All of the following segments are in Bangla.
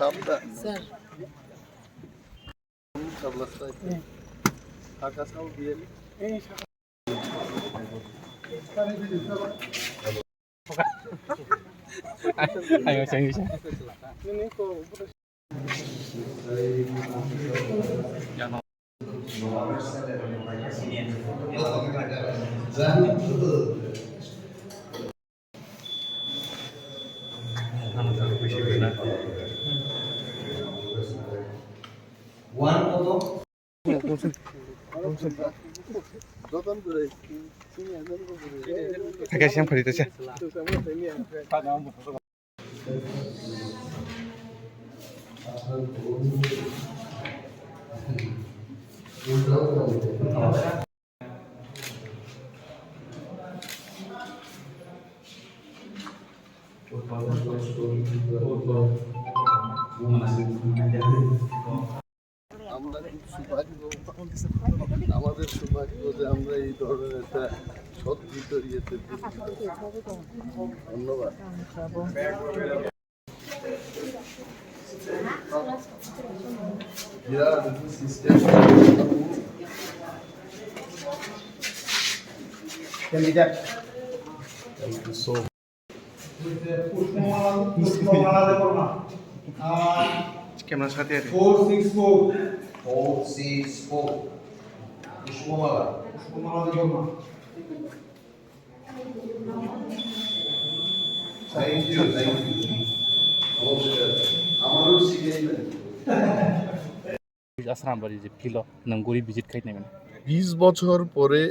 Sir. Ayo saya bisa. Pakai siang hari itu sih. আমাদের সৌভাগ্য যে আমরা এই ধরনের একটা সদ্ভিত ইয়েতে ধন্যবাদ Kamera সাথে আছে 464 পুষ্পমালা থ্যাংক ইউ নমস্কার আমারও শিখাইবেন Ashrambarini যে ফিল নঙ্গুরি ভিজিট খাইতে মানে 20 বছর পরে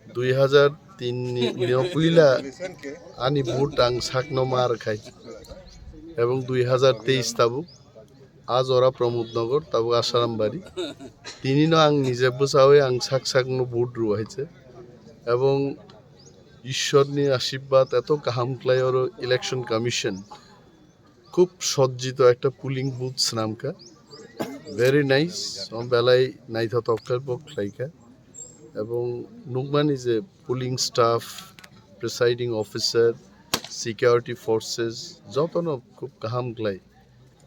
2003 নিয়কুইলা আনি ভোট আং সাকনো মার খাই এবং 2023 তাবু আজ ওরা প্রমোদনগর তাবু আশারামবাড়ি তিনি আং নিজে বসাওয়ে আং সাকনো ভোট রুয়াইছে এবং ঈশ্বরনি আশীর্বাদ এত কাহামক্লাই ওর ইলেকশন কমিশন খুব সজ্জিত একটা পুলিং বুথ নামকা ভেরি নাইস বেলায় নাইথ তক্কার পক্ষাইকা এবং নুকমানি যে polling staff presiding officer security forces যতন খুব কাহামক্লাই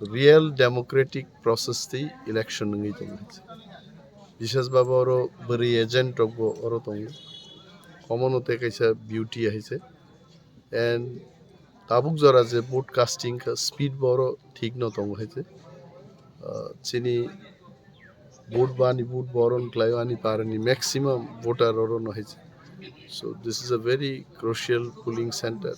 রিয়েল ডেমোক্রেটিক প্রসেসতেই ইলেকশন নঙ্গি তঙ্গিছে বিশেষভাবে ওর বড়ি এজেন্ট ওর তঙ্গ কমনতে কাইসা বিউটি আহিছে এন্ড তাবুক জরা যে ভোট কাস্টিং স্পিড বড় ঠিক ন তঙ্গ হয়েছে চিনি ভোট বানি ভোট বরণ ক্লাইও আনি পারেনি ম্যাক্সিমাম ভোটার অরণ হয়েছে so this is a very crucial polling centre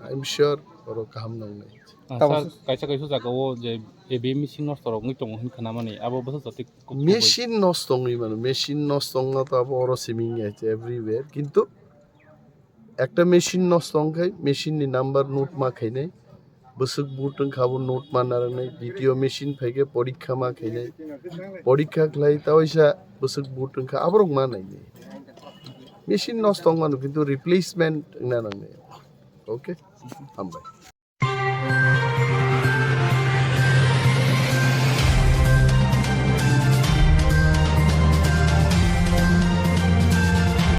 I am sure ওর কাহাম নং নাই kaisa jagawo je ebe machine nostoro ngi tong hin khana mani abo boso jati machine নষ্টংই মানে মেশিন নষ্টং না তো আবার ওর সিমিং আছে এভরিওয়্যার কিন্তু একটা মেশিন নষ্টং খাই মেশিন নি নাম্বার নোট মা খাই নাই বসুক বুটং খাবো নোট মানার নাই দ্বিতীয় মেশিন ফাইকে পরীক্ষা মা খাই নাই পরীক্ষা খাই তাওইসা বসুক বুটং খা আবার মা নাই মেশিন নষ্টং মানে কিন্তু রিপ্লেসমেন্ট না না ওকে আমবাই